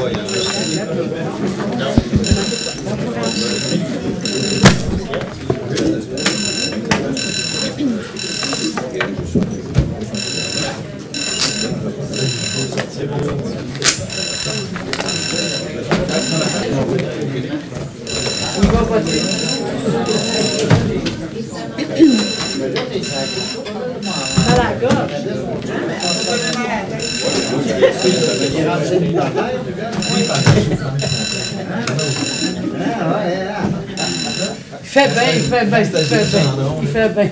Il fait bien.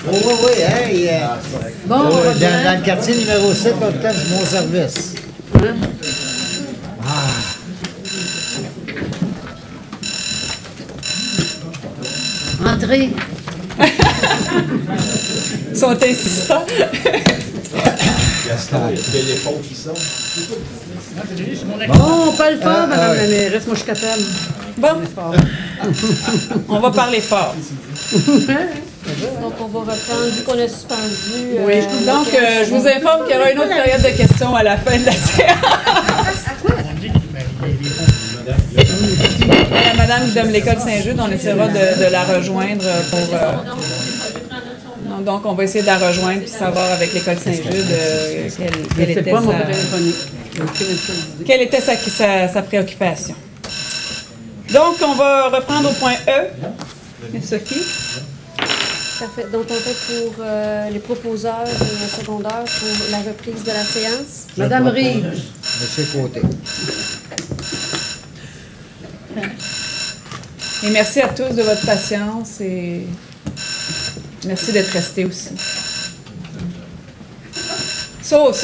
Oui, hey, bon, dans le quartier numéro 7, hôpital du Mont-Service. Hein? Entrez. Ils sont insistants. Gaston, il y a le téléphone qui sonne. Bon, pas le fort, madame la mairesse, moi je suis capable. Bon, on va parler fort. Donc, on va reprendre, vu qu'on a suspendu. Oui, donc je vous informe qu'il y aura une autre période de questions à la fin de la séance. Madame de l'école Saint-Jude, on essaiera de la rejoindre pour... donc, on va essayer de la rejoindre et savoir avec l'école Saint-Jude quelle était sa préoccupation. Donc, on va reprendre au point E. Sophie? Parfait. Donc, en fait, pour les proposeurs secondaires pour la reprise de la séance. Madame Reed. Monsieur Côté. Et merci à tous de votre patience et merci d'être restés aussi. Donc,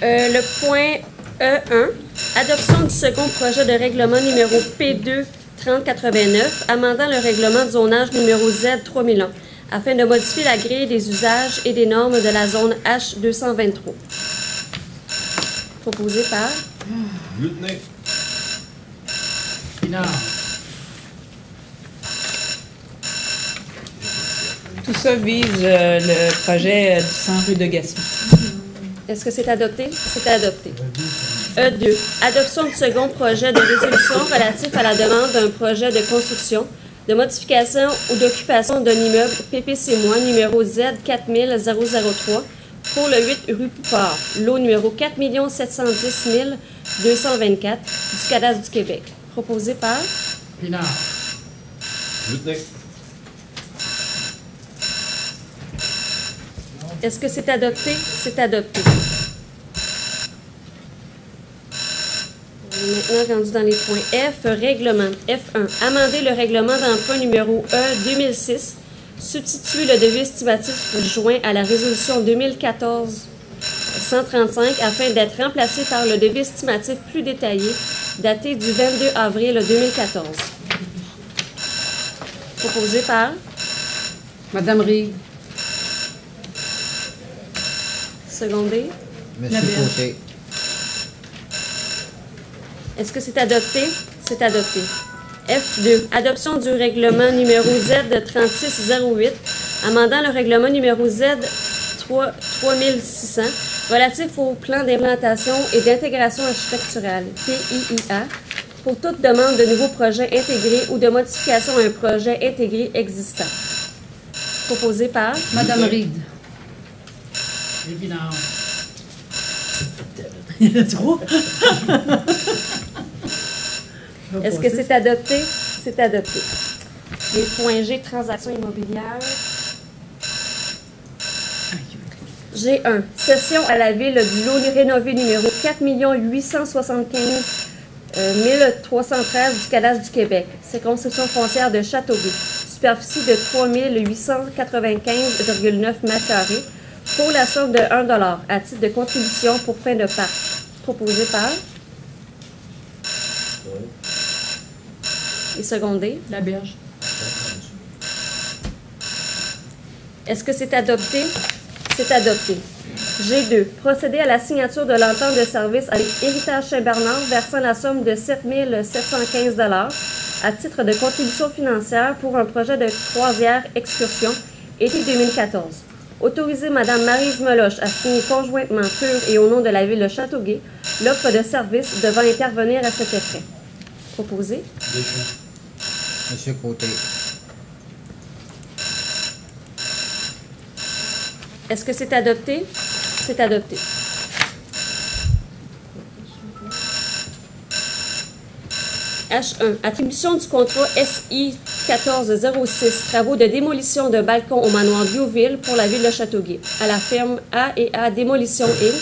le point E1, adoption du second projet de règlement numéro P2 3089, amendant le règlement de zonage numéro Z 3001, afin de modifier la grille des usages et des normes de la zone H223. Proposé par... Lieutenant. Tout ça vise le projet du 100 rue de Gaspé. Est-ce que c'est adopté? C'est adopté. E2. Adoption du second projet de résolution relatif à la demande d'un projet de construction, de modification ou d'occupation d'un immeuble PPC- numéro Z 40003 pour le 8 rue Poupard, lot numéro 4 710 224 du cadastre du Québec. Proposé par... Pinard. Lieutenant. Est-ce que c'est adopté? C'est adopté. On est maintenant rendu dans les points F. Règlement. F1. Amender le règlement d'emprunt numéro E 2006. Substituer le devis estimatif joint à la résolution 2014-135 afin d'être remplacé par le devis estimatif plus détaillé daté du 22 avril 2014. Proposé par... Madame Reed. Secondé. Monsieur Côté. Est-ce que c'est adopté? C'est adopté. F2. Adoption du règlement numéro Z 3608, amendant le règlement numéro Z 3600, relatif au plan d'implantation et d'intégration architecturale, PIIA, pour toute demande de nouveaux projets intégrés ou de modification à un projet intégré existant. Proposé par... Madame Reed. Il y en a trop. Est-ce que c'est adopté? C'est adopté. Les points G, transactions immobilières. G1. Cession à la ville du lot rénové numéro 4 875 1313 du cadastre du Québec. Circonscription foncière de Châteauguay. Superficie de 3 895,9 m². Pour la somme de 1 $ à titre de contribution pour fin de parc. Proposé par... Et secondé. La Berge. Est-ce que c'est adopté? C'est adopté. G2. Procéder à la signature de l'entente de service avec Héritage Saint-Bernard versant la somme de 7 715 $ à titre de contribution financière pour un projet de croisière excursion été 2014. Autoriser Mme Maryse Meloche à signer conjointement pur et au nom de la Ville de Châteauguay l'offre de service devant intervenir à cet effet. Proposé. Deschamps. Monsieur Côté. Est-ce que c'est adopté? C'est adopté. H1. Attribution du contrat SI 1406, travaux de démolition de balcon au manoir Diouville pour la Ville de Châteauguay, à la firme A&A Démolition Inc.,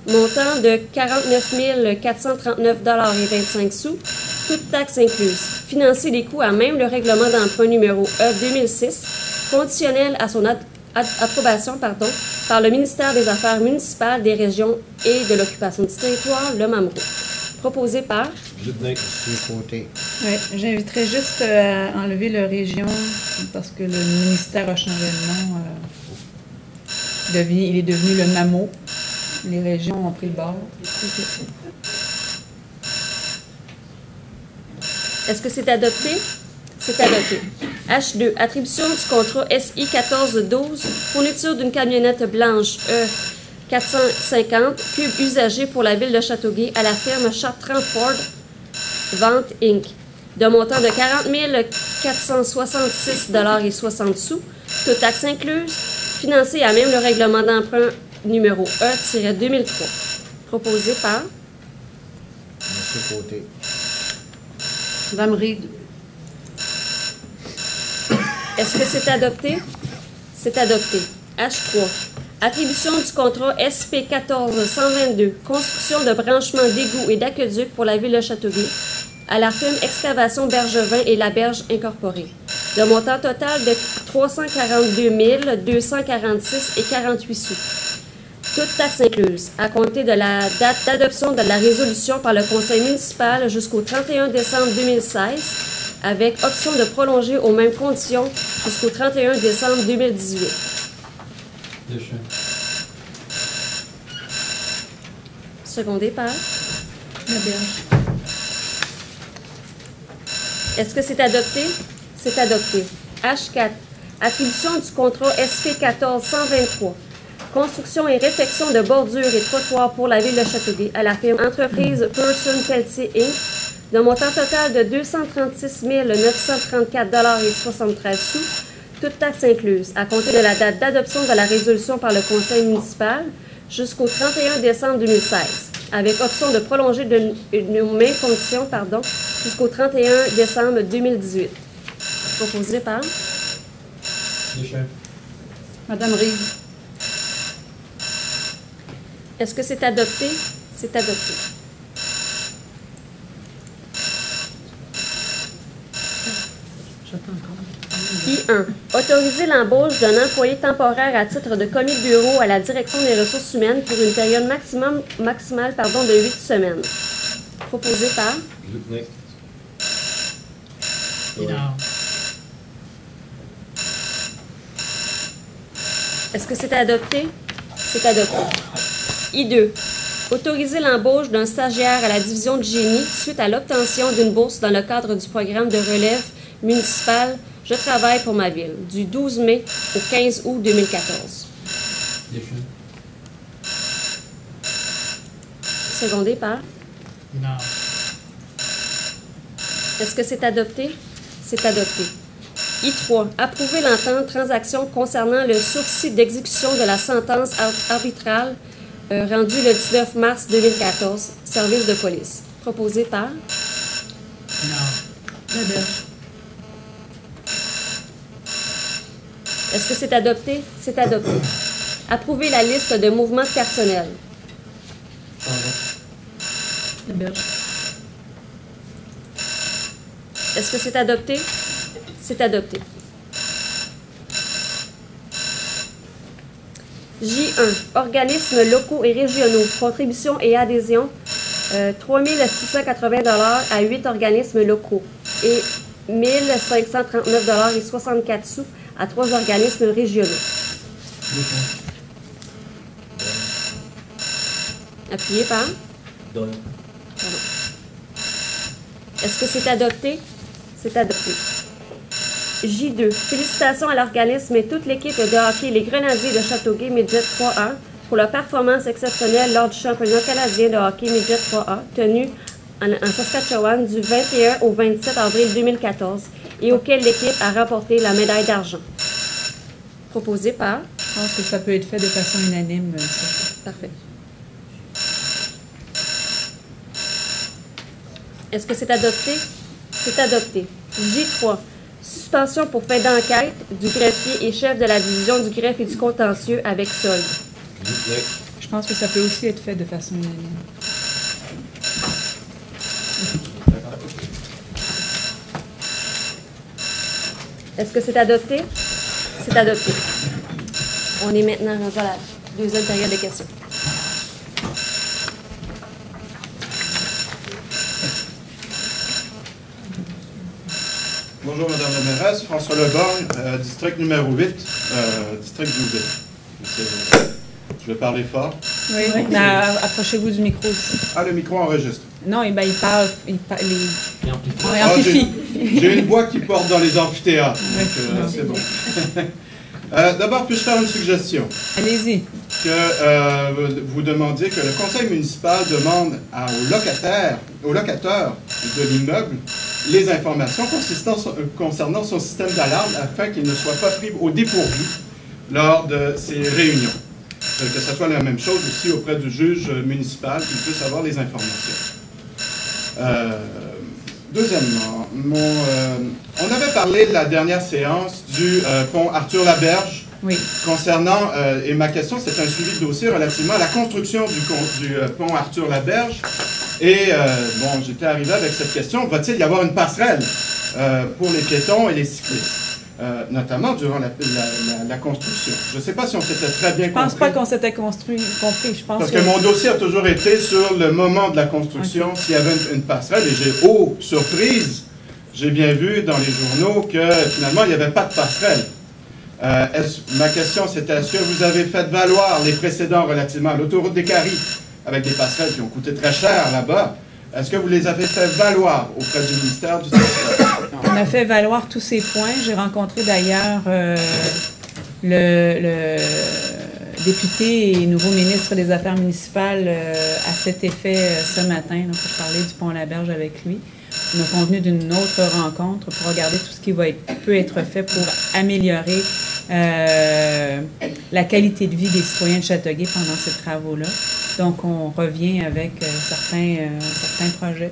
montant de 49 439,25 $, toutes taxes incluses. Financer les coûts à même le règlement d'emprunt numéro E 2006, conditionnel à son approbation par le ministère des Affaires municipales, des régions et de l'occupation du territoire, le MAMRO. Proposé par Dutnick. Monsieur Côté. Ouais, j'inviterais juste à enlever le région parce que le ministère a changé de nom. Il est devenu le MAMO. Les régions ont pris le bord. Est-ce que c'est adopté? C'est adopté. H2. Attribution du contrat SI 1412, fourniture d'une camionnette blanche E 450 cubes usagés pour la Ville de Châteauguay à la firme Chartrand Ford Vente Inc. de montant de 40 466,60 $, toutes taxes incluses, financé à même le règlement d'emprunt numéro E-2003. Proposé par Monsieur Côté. Madame Reed. Est-ce que c'est adopté? C'est adopté. H3. Attribution du contrat SP 14-122, construction de branchements d'égouts et d'aqueducs pour la Ville de Châteauguay, à la firme Excavation Bergevin et la Berge Incorporée, de montant total de 342 246,48 $, toutes taxes incluses, à compter de la date d'adoption de la résolution par le Conseil municipal jusqu'au 31 décembre 2016, avec option de prolonger aux mêmes conditions jusqu'au 31 décembre 2018. Deschamps. Secondé par La berge. Est-ce que c'est adopté? C'est adopté. H4. Attribution du contrat SP 14-123. Construction et réfection de bordures et trottoirs pour la Ville de Châteauguay à la firme Entreprise Person Pelletier Inc. de montant total de 236 934,73 $, toutes taxes incluses, à compter de la date d'adoption de la résolution par le Conseil municipal jusqu'au 31 décembre 2016, avec option de prolonger aux mêmes conditions jusqu'au 31 décembre 2018. Proposé par Deschamps. Madame Reed. Est-ce que c'est adopté? C'est adopté. J'attends encore. I1. Autoriser l'embauche d'un employé temporaire à titre de commis de bureau à la direction des ressources humaines pour une période maximale de 8 semaines. Proposé par Dutnick. Pinard. Est-ce que c'est adopté? C'est adopté. I2. Autoriser l'embauche d'un stagiaire à la division de génie suite à l'obtention d'une bourse dans le cadre du programme de relève municipal Je travaille pour ma ville, du 12 mai au 15 août 2014. Deschamps. Secondé par Pinard. Est-ce que c'est adopté? C'est adopté. I3. Approuver l'entente transaction concernant le sursis d'exécution de la sentence arbitrale rendue le 19 mars 2014, service de police. Proposé par Pinard. La berge. Est-ce que c'est adopté? C'est adopté. Approuver la liste de mouvements de personnel. La berge. Est-ce que c'est adopté? C'est adopté. J1. Organismes locaux et régionaux. Contributions et adhésions. 3 680 $ à 8 organismes locaux et 1 539,64 $ à 3 organismes régionaux. Appuyé par. Donne. Est-ce que c'est adopté? C'est adopté. J2. Félicitations à l'organisme et toute l'équipe de hockey Les Grenadiers de Châteauguay Midget 3A pour leur performance exceptionnelle lors du championnat canadien de hockey Midget 3A tenu en Saskatchewan du 21 au 27 avril 2014 et auquel l'équipe a remporté la médaille d'argent. Proposé par... Je pense que ça peut être fait de façon unanime. Ça. Parfait. Est-ce que c'est adopté? C'est adopté. J3. Suspension pour fin d'enquête du greffier et chef de la division du greffe et du contentieux avec solde. Je pense que ça peut aussi être fait de façon unanime. Est-ce que c'est adopté? C'est adopté. On est maintenant rendu à la deuxième période de questions. Bonjour, Madame la mairesse. François Leborgne, district numéro 8, district d'Ouville. Je vais parler fort. Oui, mais approchez-vous du micro aussi. Ah, le micro enregistre. Non, il parle, Et amplifie. on amplifie. J'ai une voix qui porte dans les amphithéâtres, donc c'est bon. D'abord, puis-je faire une suggestion? Allez-y. Que vous demandiez que le conseil municipal demande au locateur de l'immeuble les informations concernant son système d'alarme afin qu'il ne soit pas pris au dépourvu lors de ces réunions. Que ce soit la même chose aussi auprès du juge municipal, qu'il puisse avoir les informations. Deuxièmement, on avait parlé de la dernière séance du pont Arthur-Laberge. Oui. Concernant, et ma question, c'est un suivi de dossier relativement à la construction du pont Arthur-Laberge. Et bon, j'étais arrivé avec cette question, va-t-il y avoir une passerelle pour les piétons et les cyclistes, notamment durant la construction? Je ne sais pas si on s'était très bien compris. Je pense pas qu'on s'était compris. Je pense Parce que mon dossier a toujours été sur le moment de la construction, s'il y avait une passerelle, et j'ai, surprise, j'ai bien vu dans les journaux que finalement, il n'y avait pas de passerelle. Ma question, c'était, est-ce que vous avez fait valoir les précédents relativement à l'autoroute des Caries, avec des passerelles qui ont coûté très cher là-bas? Est-ce que vous les avez fait valoir auprès du ministère du Transport? On a fait valoir tous ces points. J'ai rencontré d'ailleurs le député et nouveau ministre des Affaires municipales à cet effet ce matin, donc, pour parler du pont Laberge avec lui. On a convenu d'une autre rencontre pour regarder tout ce qui peut être fait pour améliorer la qualité de vie des citoyens de Châteauguay pendant ces travaux-là. Donc, on revient avec certains projets.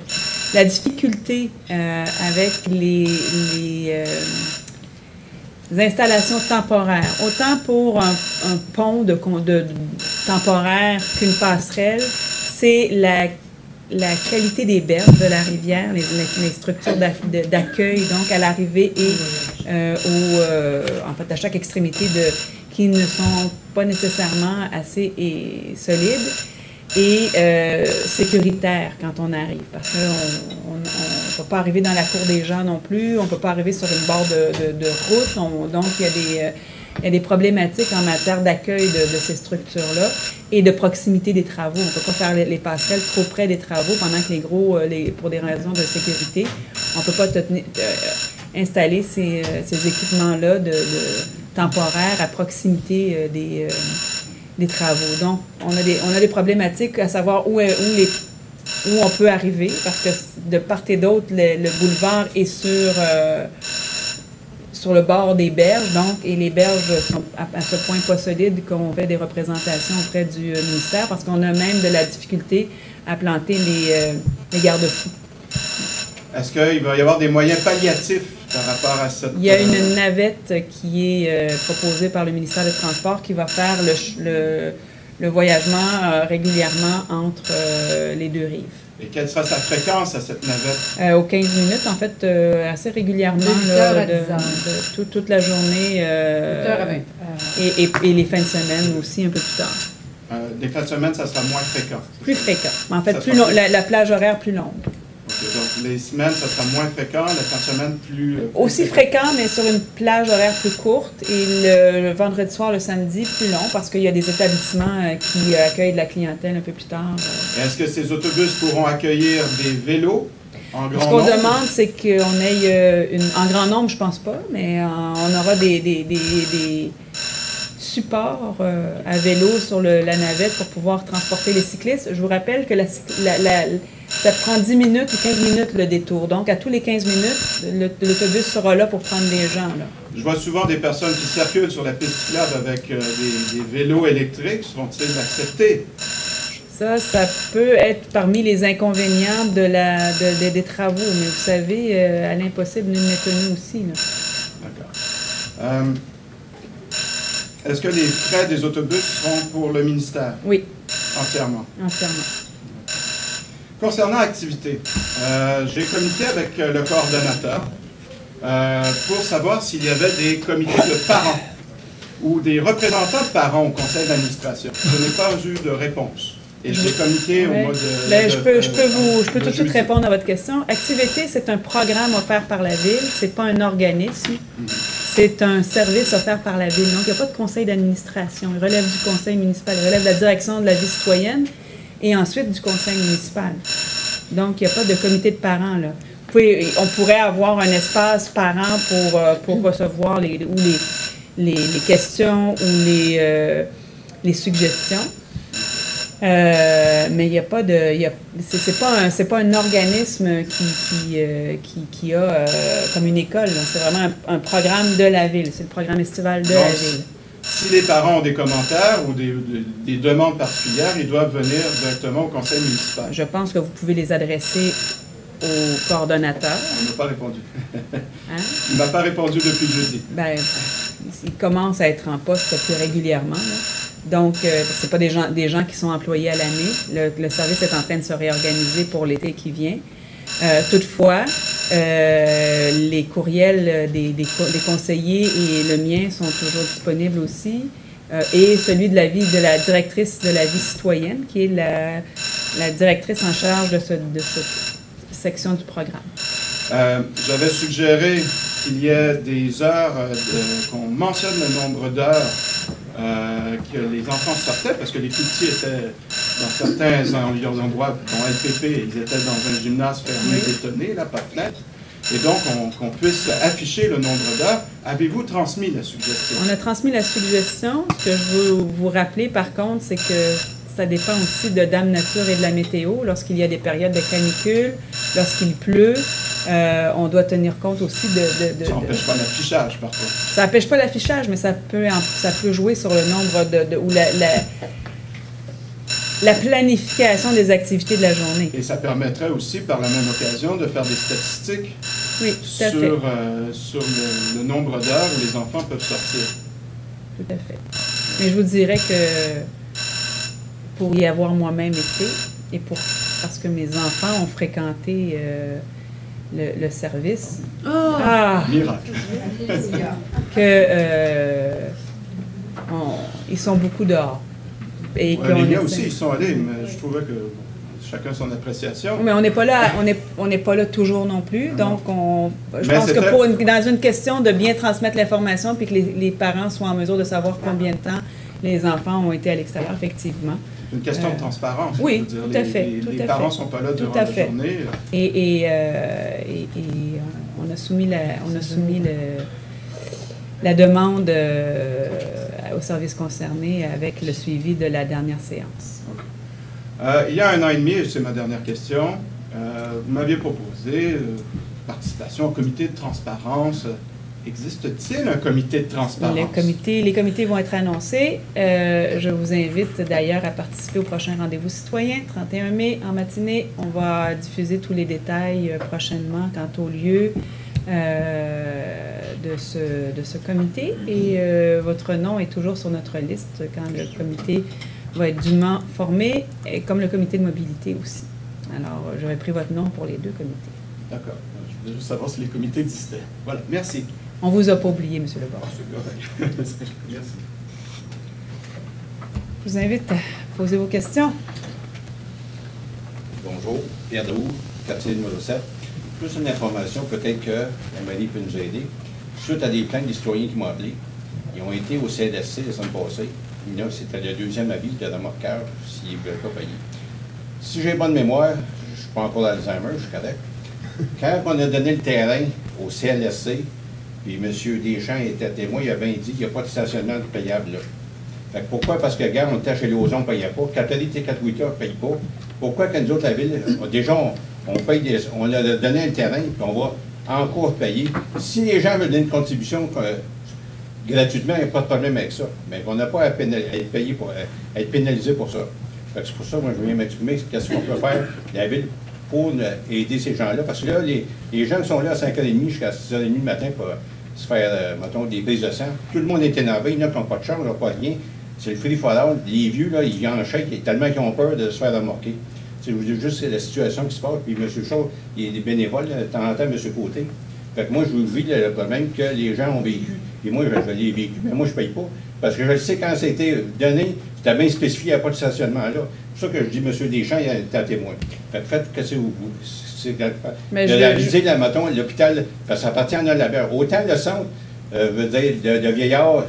La difficulté avec les installations temporaires, autant pour un pont temporaire qu'une passerelle, c'est la qualité des berges de la rivière, les structures d'accueil, donc à l'arrivée et en fait à chaque extrémité qui ne sont pas nécessairement assez solides et sécuritaires quand on arrive. Parce qu'on ne peut pas arriver dans la cour des gens non plus, on ne peut pas arriver sur une bord de route, donc il y a des problématiques en matière d'accueil de ces structures-là et de proximité des travaux. On ne peut pas faire les passerelles trop près des travaux pendant que pour des raisons de sécurité, on ne peut pas installer ces équipements-là temporaires à proximité des travaux. Donc, on a des problématiques à savoir où on peut arriver, parce que de part et d'autre, le boulevard est sur le bord des berges, donc, et les berges sont à ce point pas solides qu'on fait des représentations auprès du ministère, parce qu'on a même de la difficulté à planter les garde-fous. Est-ce qu'il va y avoir des moyens palliatifs par rapport à cette... Il y a une navette qui est proposée par le ministère des Transports qui va faire le voyagement régulièrement entre les deux rives. Et quelle sera sa fréquence à cette navette? Aux 15 minutes, en fait, assez régulièrement, toute la journée, et les fins de semaine aussi, un peu plus tard. Les fins de semaine, ça sera moins fréquent? Plus fréquent. En fait, la plage horaire plus longue. Okay, donc, les semaines, ça sera moins fréquent, les fins de semaine plus aussi fréquent, mais sur une plage horaire plus courte. Et le vendredi soir, le samedi, plus long, parce qu'il y a des établissements qui accueillent de la clientèle un peu plus tard. Est-ce que ces autobus pourront accueillir des vélos? En Ce grand qu'on nombre? demande, c'est qu'on ait, en grand nombre, je pense pas, mais on aura des supports à vélo sur la navette pour pouvoir transporter les cyclistes. Je vous rappelle que ça prend 10 minutes ou 15 minutes le détour. Donc, à tous les 15 minutes, l'autobus sera là pour prendre les gens, là. Je vois souvent des personnes qui circulent sur la piste cyclable avec des vélos électriques. Seront-ils acceptés? Ça peut être parmi les inconvénients des travaux, mais vous savez, à l'impossible, nul n'est tenu aussi, là. D'accord. Est-ce que les frais des autobus seront pour le ministère? Oui, Entièrement. entièrement. Concernant activité, j'ai communiqué avec le coordonnateur pour savoir s'il y avait des comités de parents ou des représentants de parents au conseil d'administration. Je n'ai pas eu de réponse. Et j'ai communiqué au Ouais. mois de... Ben, je peux tout de suite jeudi. répondre à votre question. Activité, c'est un programme offert par la Ville, c'est pas un organisme. C'est un service offert par la Ville. Donc, il n'y a pas de conseil d'administration. Il relève du conseil municipal, il relève de la direction de la vie citoyenne et ensuite du conseil municipal. Donc, il n'y a pas de comité de parents, là. On pourrait avoir un espace parent pour recevoir les questions ou les suggestions. Mais il n'y a pas de, c'est pas un organisme qui a comme une école, là. C'est vraiment un programme de la Ville. C'est le programme estival de la Ville. Si les parents ont des commentaires ou des demandes particulières, ils doivent venir directement au conseil municipal. Je pense que vous pouvez les adresser au coordonnateur. Il ne m'a pas répondu. Hein? Il ne m'a pas répondu depuis jeudi. Ben, il commence à être en poste plus régulièrement, là. Donc, c'est pas des gens qui sont employés à l'année. Le service est en train de se réorganiser pour l'été qui vient. Toutefois, les courriels des conseillers et le mien sont toujours disponibles aussi. Et celui de la directrice de la vie citoyenne, qui est la directrice en charge de cette section du programme. J'avais suggéré qu'il y ait des heures, qu'on mentionne le nombre d'heures que les enfants sortaient, parce que les tout petits étaient dans certains endroits, dont LPP, ils étaient dans un gymnase fermé, bétonné, là, pas de fenêtre. Et donc, qu'on puisse afficher le nombre d'heures. Avez-vous transmis la suggestion? On a transmis la suggestion. Ce que je veux vous rappeler, par contre, c'est que ça dépend aussi de Dame Nature et de la météo. Lorsqu'il y a des périodes de canicule, lorsqu'il pleut, on doit tenir compte aussi de Ça n'empêche pas l'affichage, par contre. Ça n'empêche pas l'affichage, mais ça peut jouer sur le nombre ou la planification des activités de la journée. Et ça permettrait aussi, par la même occasion, de faire des statistiques Oui, tout à fait. sur le nombre d'heures où les enfants peuvent sortir. Tout à fait. Mais je vous dirais que pour y avoir moi-même été, et parce que mes enfants ont fréquenté le service, Miracle. ils sont beaucoup dehors. Et Ouais, les miens aussi, ils sont allés, mais je trouvais que chacun son appréciation. Mais on n'est pas là, on n'est pas là toujours non plus. Donc, je Mais pense que c'était- dans une question de bien transmettre l'information puis que les parents soient en mesure de savoir combien de temps les enfants ont été à l'extérieur, effectivement. Une question de transparence. oui, je veux tout dire. à fait, tout Les à parents ne fait. sont pas là Tout durant à la fait. journée. Et on a soumis la demande au service concerné avec le suivi de la dernière séance. Il y a 1 an et demi, et c'est ma dernière question, vous m'aviez proposé participation au comité de transparence. Existe-t-il un comité de transparence? Les comités vont être annoncés. Je vous invite d'ailleurs à participer au prochain rendez-vous citoyen, 31 mai, en matinée. On va diffuser tous les détails prochainement quant au lieu de ce comité. Et votre nom est toujours sur notre liste quand le comité va être dûment formé, et comme le comité de mobilité aussi. Alors, j'aurais pris votre nom pour les deux comités. D'accord. Je voulais juste savoir si les comités existaient. Voilà, merci. On ne vous a pas oublié, M. Lebord. C'est correct. Merci. Je vous invite à poser vos questions. Bonjour, Pierre Dehou, quartier numéro 7. Plus une information, peut-être que Marie peut nous aider. Suite à des plaintes des citoyens qui m'ont appelé, ils ont été au CLSC la semaine passée. Là, c'était le deuxième avis de remorqueur s'ils ne veulent pas payer. Si j'ai bonne mémoire, je ne suis pas encore d'Alzheimer, je suis correct. Quand on a donné le terrain au CLSC, puis M. Deschamps était témoin, il a bien dit qu'il n'y a pas de stationnement payable là. Fait que pourquoi? Parce que, regarde, on était chez Lauson, on ne payait pas. Catholique et Catouita ne payent pas. Pourquoi que nous autres, la ville, déjà, on a donné un terrain, puis on va encore payer. Si les gens veulent donner une contribution gratuitement, il n'y a pas de problème avec ça. Mais on n'a pas à être payé pour être pénalisé pour ça. Fait que c'est pour ça que moi, je viens m'exprimer qu'est-ce qu'on peut faire, la ville, pour aider ces gens-là. Parce que là, les gens qui sont là à 5h30 jusqu'à 6h30 le matin pour se faire, mettons, des prises de sang, tout le monde est énervé, il y en a qui n'ont pas de chambre, ils n'ont pas rien. C'est le free for all. Les vieux, là, ils enchaînent tellement qu'ils ont peur de se faire remorquer. Je vous dis juste la situation qui se passe. Puis M. Chaud, il y a des bénévoles, de temps en temps, M. Côté. Fait que moi, je vous vis le problème que les gens ont vécu. Et moi, je l'ai vécu, mais moi, je ne paye pas. Parce que je le sais, quand ça a été donné, c'était bien spécifié, il n'y a pas de stationnement là. C'est pour ça que je dis, M. Deschamps, il est à témoin. Fait que faites que c'est vous. De la visée, mettons, l'hôpital, parce que ça appartient à la labeur. Autant le centre, veut dire, de vieillards,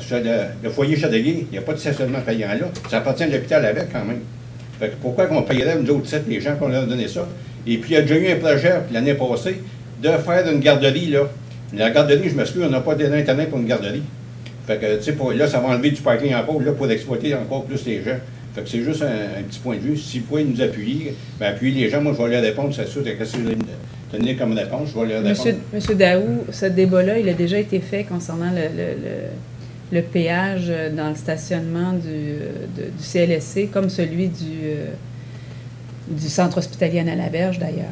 le foyer Châteauguay, il n'y a pas de stationnement payant là. Ça appartient à l'hôpital avec quand même. Fait que pourquoi qu'on payerait, nous autres, les gens qu'on leur a donné ça? Et puis, il y a déjà eu un projet l'année passée de faire une garderie, là. La garderie, je m'excuse, on n'a pas d'Internet pour une garderie. Fait que, tu sais, là, ça va enlever du parking encore, là, pour exploiter encore plus les gens. Fait que c'est juste un petit point de vue. Si vous pouvez nous appuyer, bien, appuyer les gens, moi, je vais leur répondre, c'est sûr, qu'est-ce que vous donner comme réponse, je vais leur répondre. Monsieur Daou, ce débat-là, il a déjà été fait concernant le péage dans le stationnement du CLSC, comme celui du centre hospitalier Anna-Laberge, d'ailleurs.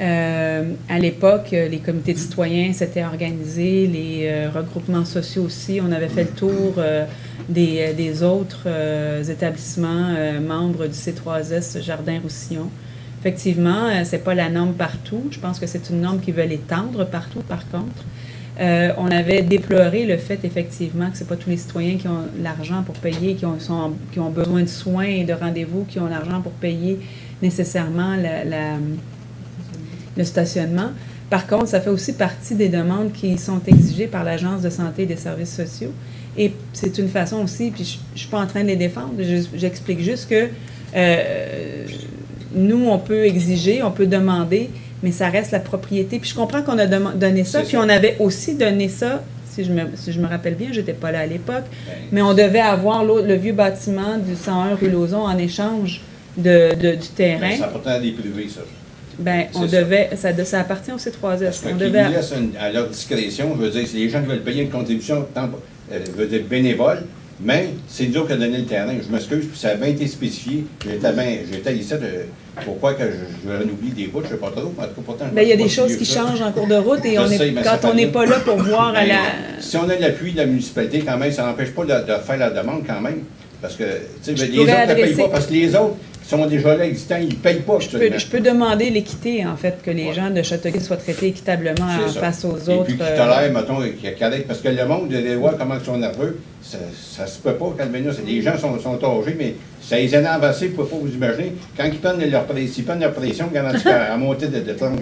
À l'époque, les comités de citoyens s'étaient organisés, les regroupements sociaux aussi. On avait fait le tour des autres établissements membres du C3S Jardin-Roussillon. Effectivement, ce n'est pas la norme partout. Je pense que c'est une norme qui veut l'étendre partout, par contre. On avait déploré le fait, effectivement, que ce n'est pas tous les citoyens qui ont l'argent pour payer, qui ont besoin de soins et de rendez-vous, qui ont l'argent pour payer nécessairement le stationnement. Par contre, ça fait aussi partie des demandes qui sont exigées par l'Agence de santé et des services sociaux. Et c'est une façon aussi, puis je ne suis pas en train de les défendre, j'explique juste que nous, on peut exiger, on peut demander, mais ça reste la propriété. Puis je comprends qu'on a donné ça, puis on avait aussi donné ça, si je me rappelle bien, je n'étais pas là à l'époque, mais on devait avoir le vieux bâtiment du 101 rue Lauson en échange du terrain. Ça appartient à des privés, ça. Bien, on devait, ça appartient au C3S. Parce qu'ils nous laissent à leur discrétion, je veux dire, c'est les gens qui veulent payer une contribution, je veux dire, bénévole, mais c'est nous qui a donné le terrain. Je m'excuse, puis ça a bien été spécifié. J'étais ici pourquoi que je renouvelle des bouts, je ne sais pas trop. En tout cas, pourtant, bien, il y a des choses qui changent en cours de route et quand on n'est pas là pour voir à la... Si on a l'appui de la municipalité, quand même, ça n'empêche pas de faire la demande quand même. Parce que, tu sais, les autres ne payent pas, parce que les autres qui sont déjà là existants, ils ne payent pas. Je peux demander l'équité, en fait, que les gens de Châteauguay soient traités équitablement face aux autres. Et puis qui tolèrent, mettons, parce que le monde, de voir comment ils sont nerveux, ça se peut pas, Calvénus. Les gens sont âgés, mais ça les énerve assez, vous ne pouvez pas vous imaginer. Quand ils prennent leur pression, ils garantent à monter de 30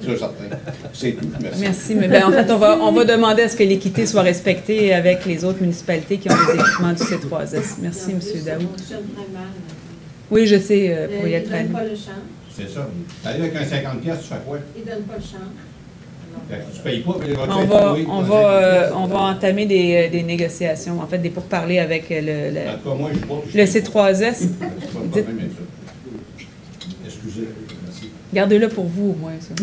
sur certains. C'est tout. Merci. Mais bien, en fait, on va demander à ce que l'équité soit respectée avec les autres municipalités qui ont des équipements du C3S. Merci, M. Daou. Oui, je sais, pour y être Ils ne donnent pas le champ. C'est ça. Allez avec un 50$, tu fais quoi? Ils ne donnent pas le champ. Tu payes pas, on va entamer des négociations, en fait, des pourparlers avec le C3S. Excusez, merci. Gardez-le pour vous, au moins, ça.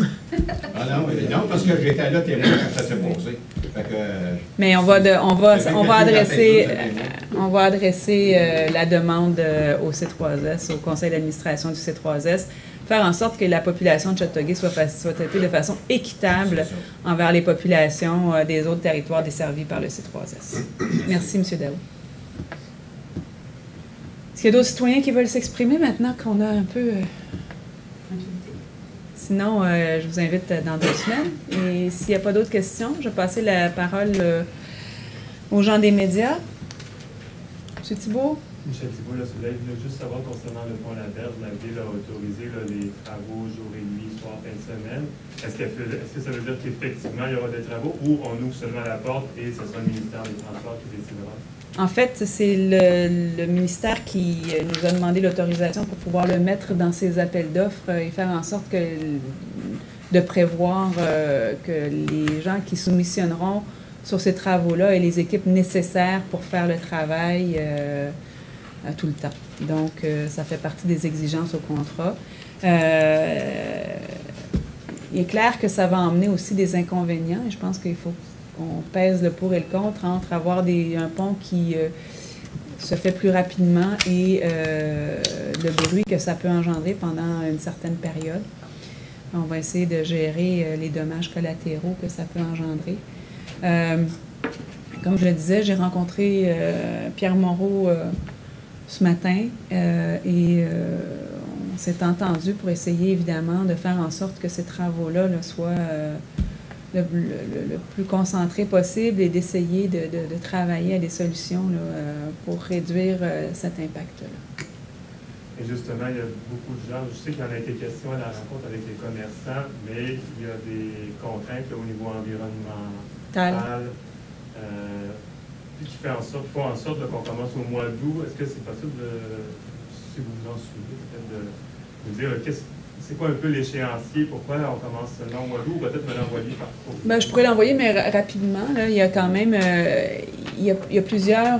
Non, parce que j'étais là témoin quand ça s'est passé. Mais on va adresser la demande au C3S, au conseil d'administration du C3S, faire en sorte que la population de Châteauguay soit traitée de façon équitable envers les populations des autres territoires desservis par le C3S. Merci, M. Daou. Est-ce qu'il y a d'autres citoyens qui veulent s'exprimer maintenant qu'on a un peu... Sinon, je vous invite dans 2 semaines. Et s'il n'y a pas d'autres questions, je vais passer la parole aux gens des médias. M. Thibault? Michel Thibault, Le Soleil, je voulais juste savoir concernant le pont La Berge, la Ville a autorisé les travaux jour et nuit, soir, fin de semaine. Est-ce que ça veut dire qu'effectivement, il y aura des travaux ou on ouvre seulement la porte et ce sera le ministère des Transports qui décidera? En fait, c'est le ministère qui nous a demandé l'autorisation pour pouvoir le mettre dans ses appels d'offres et faire en sorte que de prévoir que les gens qui soumissionneront sur ces travaux-là aient les équipes nécessaires pour faire le travail tout le temps. Donc, ça fait partie des exigences au contrat. Il est clair que ça va emmener aussi des inconvénients et je pense qu'il faut qu'on pèse le pour et le contre entre avoir un pont qui se fait plus rapidement et le bruit que ça peut engendrer pendant une certaine période. On va essayer de gérer les dommages collatéraux que ça peut engendrer. Comme je le disais, j'ai rencontré Pierre Moreau ce matin et on s'est entendu pour essayer évidemment de faire en sorte que ces travaux-là soient le plus concentrés possible et d'essayer de travailler à des solutions pour réduire cet impact-là. Et justement, il y a beaucoup de gens, je sais qu'il y en a été question à la rencontre avec les commerçants, mais il y a des contraintes au niveau environnemental qui font en sorte qu'on commence au mois d'août. Est-ce que c'est possible, si vous vous en souvenez, peut-être de dire c'est quoi un peu l'échéancier, pourquoi on commence seulement au mois d'août, ou peut-être me l'envoyer par courrier? Ben, je pourrais l'envoyer, mais rapidement. Là, il y a quand même il y a plusieurs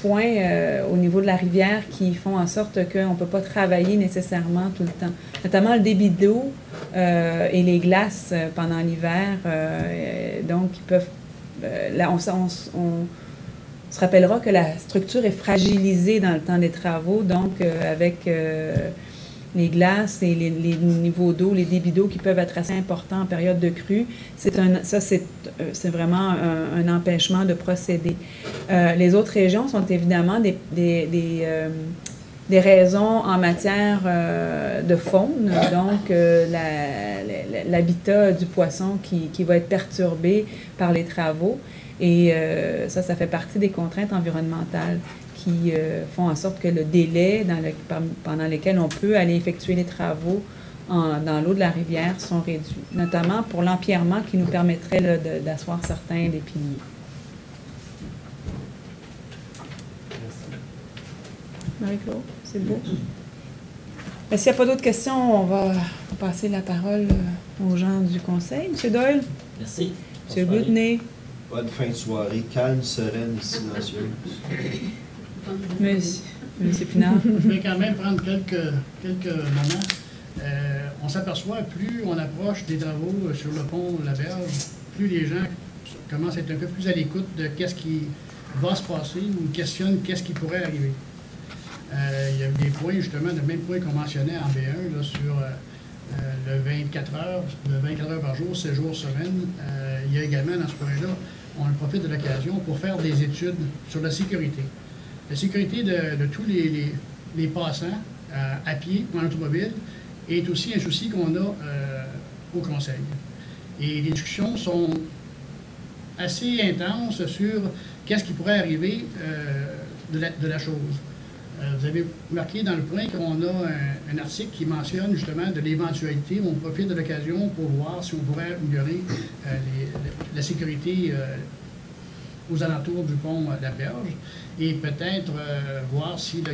points au niveau de la rivière qui font en sorte qu'on ne peut pas travailler nécessairement tout le temps. Notamment le débit d'eau et les glaces pendant l'hiver. Donc, ils peuvent... là, on se rappellera que la structure est fragilisée dans le temps des travaux, donc avec les glaces et les niveaux d'eau, les débits d'eau qui peuvent être assez importants en période de crue, c'est vraiment un empêchement de procéder. Les autres régions sont évidemment des raisons en matière de faune, donc l'habitat du poisson qui va être perturbé par les travaux. Et ça fait partie des contraintes environnementales qui font en sorte que le délai pendant lequel on peut aller effectuer les travaux dans l'eau de la rivière sont réduits, notamment pour l'empierrement qui nous permettrait d'asseoir certains des piliers. Marie-Claude, c'est beau. S'il n'y a pas d'autres questions, on va passer la parole aux gens du conseil. M. Doyle? Merci. M. Goudney? Bonne fin de soirée, calme, sereine et silencieuse. Monsieur Pinard. Je vais quand même prendre quelques moments. On s'aperçoit, plus on approche des travaux sur le pont La Berge, plus les gens commencent à être un peu plus à l'écoute de qu'est-ce qui va se passer ou questionnent qu'est-ce qui pourrait arriver. Il y a des points, justement, le même point qu'on mentionnait en B1 là, sur le 24 heures par jour, 7 jours semaine. Il y a également dans ce point-là, on profite de l'occasion pour faire des études sur la sécurité. La sécurité de tous les passants à pied ou en automobile est aussi un souci qu'on a au Conseil. Et les discussions sont assez intenses sur qu'est-ce qui pourrait arriver de la chose. Vous avez marqué dans le point qu'on a un article qui mentionne justement de l'éventualité où on profite de l'occasion pour voir si on pourrait améliorer la sécurité aux alentours du pont La Berge et peut-être voir si le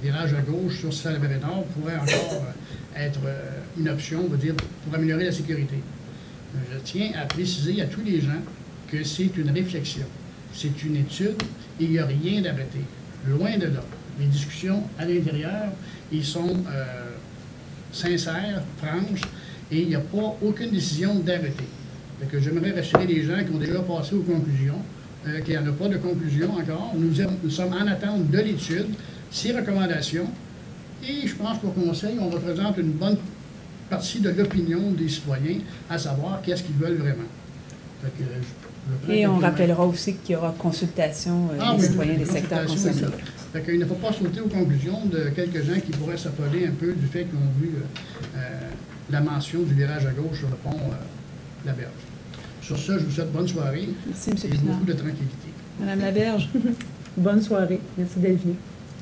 virage à gauche sur Salaberry-Nord pourrait encore être une option, on va dire, pour améliorer la sécurité. Je tiens à préciser à tous les gens que c'est une réflexion, c'est une étude et il n'y a rien d'arrêté. Loin de là. Les discussions à l'intérieur, ils sont sincères, franches, et il n'y a pas aucune décision d'arrêter. J'aimerais rassurer les gens qui ont déjà passé aux conclusions, qu'il n'y en a pas de conclusion encore. Nous sommes en attente de l'étude, ses recommandations, et je pense qu'au Conseil, on représente une bonne partie de l'opinion des citoyens, à savoir qu'est-ce qu'ils veulent vraiment. Et on rappellera aussi qu'il y aura consultation des citoyens des secteurs concernés. Il ne faut pas sauter aux conclusions de quelques gens qui pourraient s'affoler un peu du fait qu'ils ont vu la mention du virage à gauche sur le pont La Berge. Sur ce, je vous souhaite bonne soirée. Merci, M. Et beaucoup de tranquillité. Madame Laberge, bonne soirée. Merci d'être venue.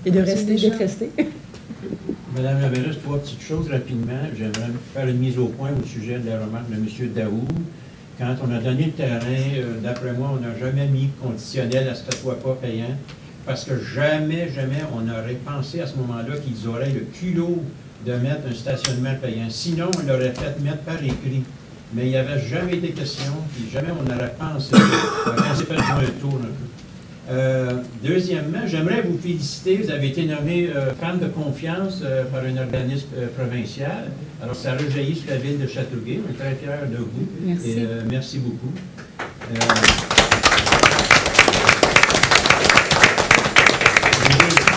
Et d'être restée. Madame Laberge, 3 petites choses rapidement. J'aimerais faire une mise au point au sujet de la remarque de M. Daoud. Quand on a donné le terrain, d'après moi, on n'a jamais mis conditionnel à ce que ce ne soit pas payant, parce que jamais on aurait pensé à ce moment-là qu'ils auraient le culot de mettre un stationnement payant. Sinon, on l'aurait fait mettre par écrit. Mais il n'y avait jamais été question, puis jamais on n'aurait pensé. On s'est fait jouer un tour un peu. Deuxièmement, j'aimerais vous féliciter. Vous avez été nommée femme de confiance par un organisme provincial. Alors, ça rejaillit sur la ville de Châteauguay. On est très fiers de vous. Merci. Et, merci beaucoup.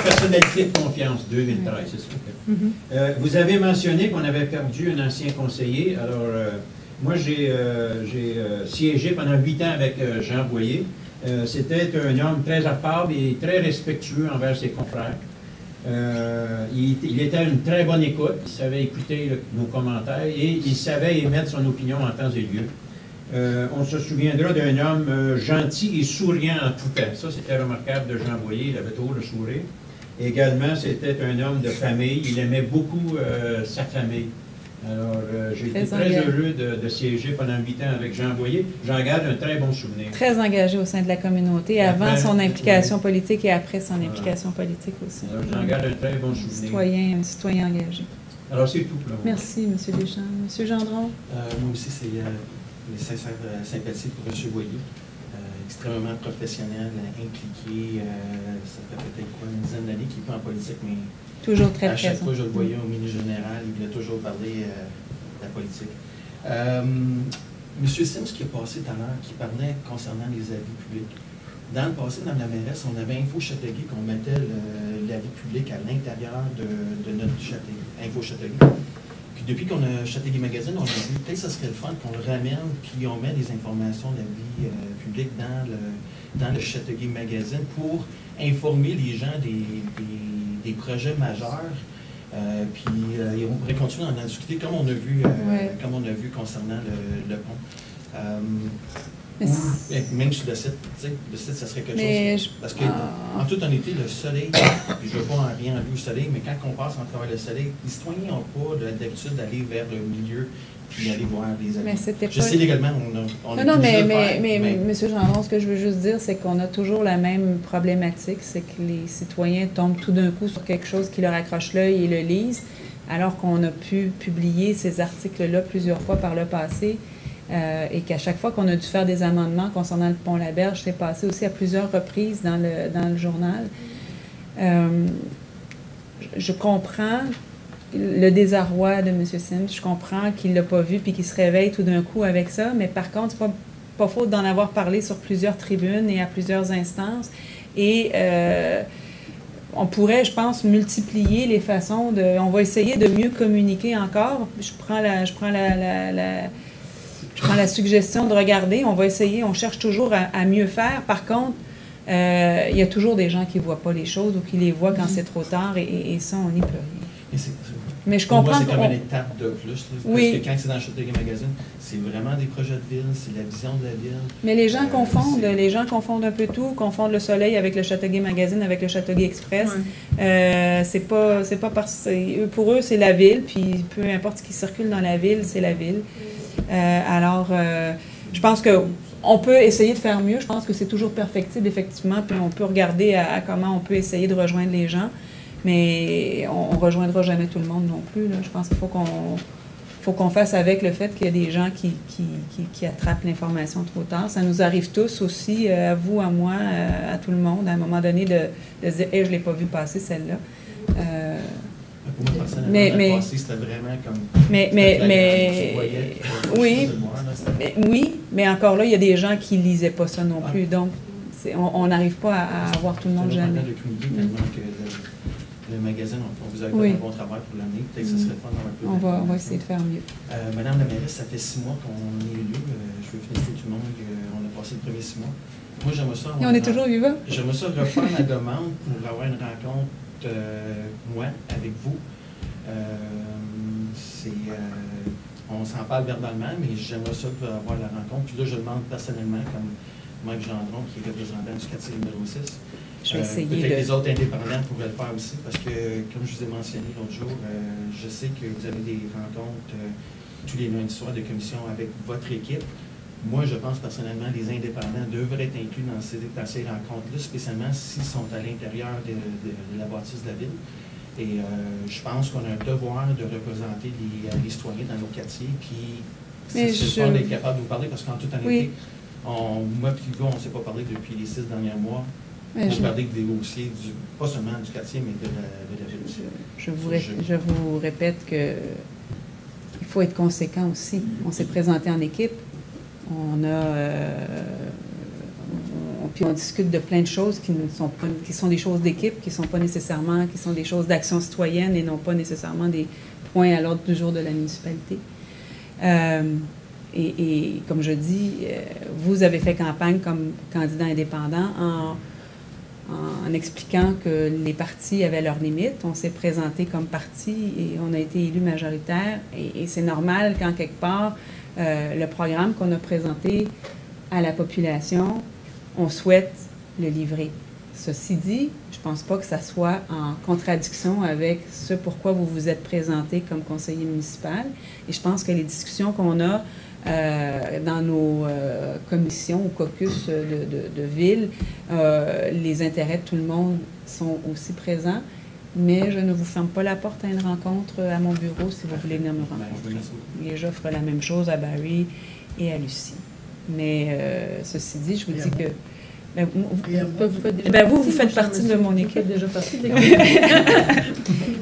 Personnalité de confiance, 2013, c'est ça. Vous avez mentionné qu'on avait perdu un ancien conseiller. Alors, moi, j'ai siégé pendant 8 ans avec Jean Boyer. C'était un homme très affable et très respectueux envers ses confrères. Il était à une très bonne écoute. Il savait écouter nos commentaires et il savait émettre son opinion en temps et lieu. On se souviendra d'un homme gentil et souriant en tout temps. Ça, c'était remarquable de Jean Boyer. Il avait toujours le sourire. Également, c'était un homme de famille. Il aimait beaucoup sa famille. Alors, j'ai été très heureux de siéger pendant 8 ans avec Jean Boyer. J'en garde un très bon souvenir. Très engagé au sein de la communauté, avant son implication politique et après son implication politique aussi. Alors, j'en garde un très bon souvenir. Un citoyen engagé. Alors, c'est tout pour le moment. Merci, M. Deschamps. M. Gendron? Moi aussi, c'est les sincères sympathies pour M. Boyer. Extrêmement professionnel, impliqué. Ça fait peut-être une dizaine d'années qu'il est pas en politique, mais toujours très à chaque présent. fois je le voyais au milieu général, il voulait toujours parler de la politique. M. Sims qui est passé tout à l'heure, qui parlait concernant les avis publics. Dans le passé, Mme la mairesse, on avait Info Châteauguay qu'on mettait l'avis public à l'intérieur de notre Info Châteauguay. Puis depuis qu'on a Châteauguay Magazine, on a dit peut-être que ce serait le fun qu'on le ramène, puis on met des informations d'avis public dans le Châteauguay Magazine pour informer les gens des projets majeurs. Puis on pourrait continuer à en discuter comme on a vu concernant le pont. Même sur le site, ça serait quelque chose. Parce que, en toute honnêteté, le soleil, puis je ne veux pas en rien enlever au soleil, mais quand on passe en travers le soleil, les citoyens n'ont pas d'habitude d'aller vers le milieu puis aller voir les avis. Je sais légalement, on a mais M. Gendron, ce que je veux juste dire, c'est qu'on a toujours la même problématique, c'est que les citoyens tombent tout d'un coup sur quelque chose qui leur accroche l'œil et le lisent, alors qu'on a pu publier ces articles-là plusieurs fois par le passé. Et qu'à chaque fois qu'on a dû faire des amendements concernant le pont Laberge, c'est passé aussi à plusieurs reprises dans le journal. Je comprends le désarroi de M. Sims, je comprends qu'il ne l'a pas vu puis qu'il se réveille tout d'un coup avec ça, mais par contre, c'est pas faute d'en avoir parlé sur plusieurs tribunes et à plusieurs instances. Et on pourrait, je pense, multiplier les façons de... On va essayer de mieux communiquer encore. Je prends la suggestion de regarder, on va essayer, on cherche toujours à mieux faire. Par contre, il y a toujours des gens qui ne voient pas les choses ou qui les voient quand c'est trop tard et ça, on n'y peut rien. Mais je comprends. C'est comme une étape de plus. Là, oui. Parce que quand c'est dans le Châteauguay Magazine, c'est vraiment des projets de ville, c'est la vision de la ville. Mais les gens confondent un peu tout, confondent le Soleil avec le Châteauguay Magazine, avec le Châteauguay Express. Ouais. C'est pas parce que pour eux, c'est la ville, puis peu importe ce qui circule dans la ville, c'est la ville. Je pense qu'on peut essayer de faire mieux. Je pense que c'est toujours perfectible, effectivement, puis on peut regarder à comment on peut essayer de rejoindre les gens, mais on ne rejoindra jamais tout le monde non plus. Là. Je pense qu'il faut qu'on fasse avec le fait qu'il y a des gens qui attrapent l'information trop tard. Ça nous arrive tous aussi, à vous, à moi, à tout le monde, à un moment donné, de se dire hey, « je ne l'ai pas vu passer, celle-là ». Pour moi, personnellement, passé, c'était vraiment comme... Oui, mais encore là, il y a des gens qui ne lisaient pas ça non plus. Donc, on n'arrive pas à avoir tout le monde jamais. Le magazine, on vous a fait un bon travail pour l'année. Peut-être que ce serait fun d'avoir un peu on va essayer de faire mieux. Madame la mairesse, ça fait 6 mois qu'on est élu. Je veux féliciter tout le monde qu'on a passé le premier 6 mois. Moi, j'aimerais ça... Et on est toujours vivant? J'aimerais ça refaire ma demande pour avoir une rencontre, moi, avec vous. On s'en parle verbalement, mais j'aimerais ça avoir la rencontre. Puis là, je demande personnellement, comme Mike Gendron, qui est représentant du quartier numéro 6. Je vais essayer peut-être que les autres indépendants pourraient le faire aussi, parce que, comme je vous ai mentionné l'autre jour, je sais que vous avez des rencontres tous les lundis soirs de commission avec votre équipe. Moi, je pense personnellement que les indépendants devraient être inclus dans ces rencontres-là, spécialement s'ils sont à l'intérieur de la bâtisse de la ville. Et je pense qu'on a un devoir de représenter les citoyens dans nos quartiers, puis c'est fort d'être capable de vous parler, parce qu'en toute honnêteté, moi et vous, on ne s'est pas parlé depuis les 6 derniers mois. Pour parler des dossiers, pas seulement du quartier, mais de la ville aussi. Je vous répète que il faut être conséquent aussi. On s'est présenté en équipe. Puis on discute de plein de choses qui sont des choses d'équipe, qui sont pas nécessairement, qui sont des choses d'action citoyenne et non pas nécessairement des points à l'ordre du jour de la municipalité. Et comme je dis, vous avez fait campagne comme candidat indépendant en expliquant que les partis avaient leurs limites. On s'est présenté comme parti et on a été élu majoritaire. Et c'est normal qu'en quelque part, le programme qu'on a présenté à la population, on souhaite le livrer. Ceci dit, je ne pense pas que ça soit en contradiction avec ce pourquoi vous vous êtes présenté comme conseiller municipal. Et je pense que les discussions qu'on a dans nos commissions ou caucus de ville, les intérêts de tout le monde sont aussi présents. Mais je ne vous ferme pas la porte à une rencontre à mon bureau si vous voulez venir me rencontrer. Et j'offre la même chose à Barry et à Lucie. Mais ceci dit, je vous dis que vous faites partie de mon équipe. Déjà partie de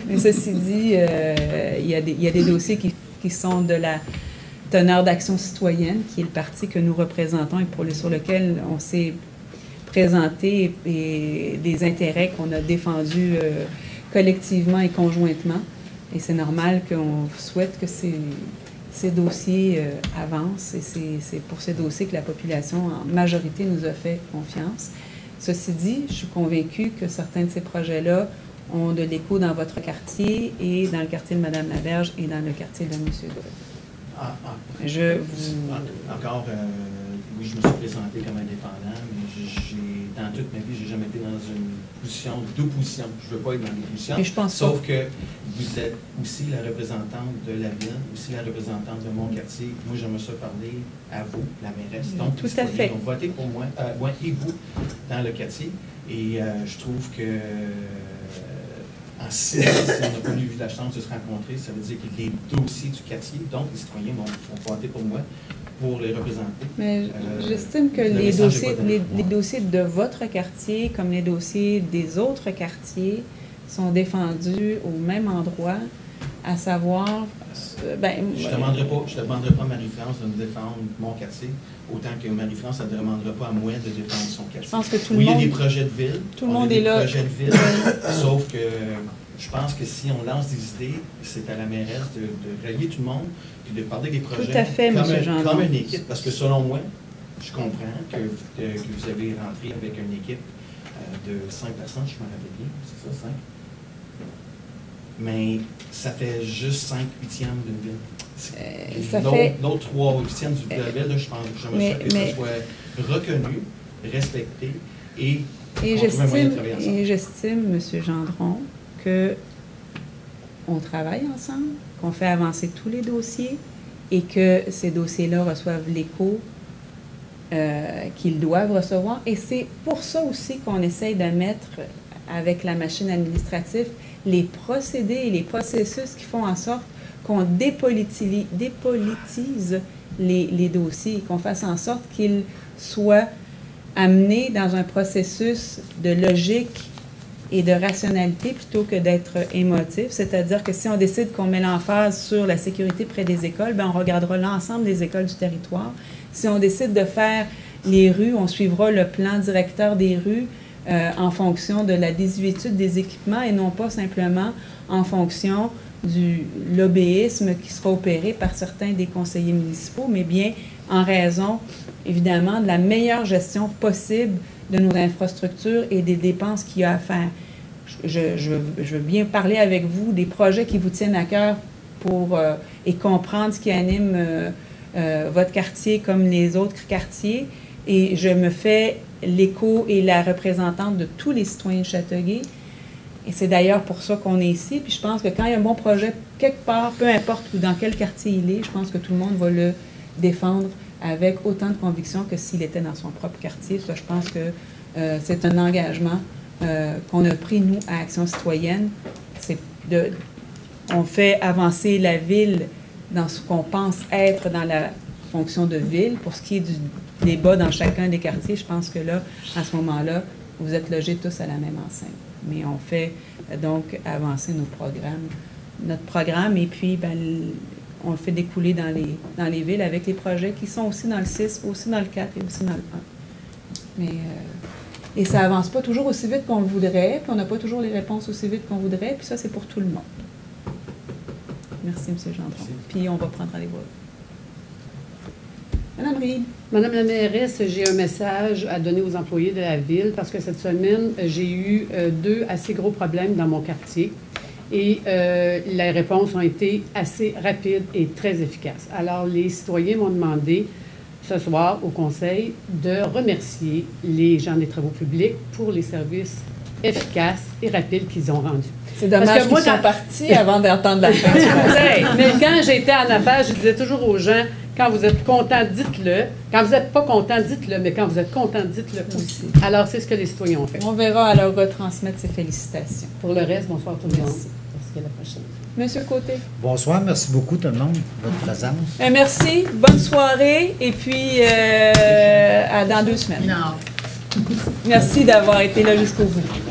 Mais ceci dit, il y a des dossiers qui sont de la teneur d'Action citoyenne, qui est le parti que nous représentons et sur lequel on s'est présenté, et des intérêts qu'on a défendus collectivement et conjointement. Et c'est normal qu'on souhaite que ces dossiers avancent, et c'est pour ces dossiers que la population, en majorité, nous a fait confiance. Ceci dit, je suis convaincue que certains de ces projets-là ont de l'écho dans votre quartier et dans le quartier de Mme Laberge et dans le quartier de M. Gros. Encore, oui, je me suis présenté comme indépendant, mais dans toute ma vie, je n'ai jamais été dans une position d'opposition. Je ne veux pas être dans des positions. Sauf que vous êtes aussi la représentante de la ville, aussi la représentante de mon quartier. Moi, j'aimerais ça parler à vous, la mairesse. Donc, tout à fait. Donc, votez pour moi et vous dans le quartier. Et je trouve que en 6 ans, si on n'a pas eu la chance de se rencontrer, ça veut dire que les dossiers du quartier, donc les citoyens vont voter pour moi, pour les représenter. Mais j'estime que les dossiers de votre quartier, comme les dossiers des autres quartiers, sont défendus au même endroit, à savoir... je ne demanderai pas à Marie-France de me défendre mon quartier, autant que Marie-France ne demandera pas à moi de défendre son quartier. Je pense que tout le monde... il y a des projets de ville. Tout le monde est là. Projets de ville, sauf que je pense que si on lance des idées, c'est à la mairesse de relier tout le monde et de parler des projets tout à fait, comme une équipe. Parce que selon moi, je comprends que vous avez rentré avec une équipe de 5 personnes, je me rappelle bien, c'est ça, 5? Mais ça fait juste 5/8 d'une ville. L'autre 3/8 de la ville, je pense que j'aimerais que ça soit reconnu, respecté et j'estime, M. Gendron, qu'on travaille ensemble, qu'on fait avancer tous les dossiers et que ces dossiers-là reçoivent l'écho qu'ils doivent recevoir. Et c'est pour ça aussi qu'on essaye de mettre avec la machine administrative les procédés et les processus qui font en sorte qu'on dépolitise les dossiers, qu'on fasse en sorte qu'ils soient amenés dans un processus de logique et de rationalité plutôt que d'être émotif. C'est-à-dire que si on décide qu'on met l'emphase sur la sécurité près des écoles, bien, on regardera l'ensemble des écoles du territoire. Si on décide de faire les rues, on suivra le plan directeur des rues en fonction de la désuétude des équipements et non pas simplement en fonction du lobbyisme qui sera opéré par certains des conseillers municipaux, mais bien en raison, évidemment, de la meilleure gestion possible de nos infrastructures et des dépenses qu'il y a à faire. Je veux bien parler avec vous des projets qui vous tiennent à cœur et comprendre ce qui anime votre quartier comme les autres quartiers. Et je me fais l'écho et la représentante de tous les citoyens de Châteauguay. Et c'est d'ailleurs pour ça qu'on est ici. Puis je pense que quand il y a un bon projet, quelque part, peu importe dans quel quartier il est, je pense que tout le monde va le défendre avec autant de conviction que s'il était dans son propre quartier. Ça, je pense que c'est un engagement qu'on a pris, nous, à Action citoyenne, on fait avancer la ville dans ce qu'on pense être dans la fonction de ville. Pour ce qui est du débat dans chacun des quartiers, je pense que là, à ce moment-là, vous êtes logés tous à la même enseigne. Mais on fait donc avancer notre programme, et puis on le fait découler dans les villes avec les projets qui sont aussi dans le 6, aussi dans le 4 et aussi dans le 1. Mais, et ça avance pas toujours aussi vite qu'on le voudrait, puis on n'a pas toujours les réponses aussi vite qu'on voudrait, puis ça, c'est pour tout le monde. Merci, M. Gendron. Puis on va prendre rendez-vous. Madame Reid. Madame la mairesse, j'ai un message à donner aux employés de la ville parce que cette semaine, j'ai eu 2 assez gros problèmes dans mon quartier et les réponses ont été assez rapides et très efficaces. Alors, les citoyens m'ont demandé ce soir au conseil de remercier les gens des travaux publics pour les services efficaces et rapides qu'ils ont rendus. C'est dommage qu'ils sont partis avant d'entendre la fin du conseil. Mais quand j'étais en affaires, je disais toujours aux gens, quand vous êtes content, dites-le. Quand vous n'êtes pas content, dites-le. Mais quand vous êtes content, dites-le aussi. Alors, c'est ce que les citoyens ont fait. On verra à leur retransmettre ces félicitations. Pour le reste, bonsoir tout le monde. Merci. Jusqu'à la prochaine. Monsieur Côté. Bonsoir, merci beaucoup tout le monde de votre présence. Merci, bonne soirée, et puis dans 2 semaines. Merci d'avoir été là jusqu'au bout.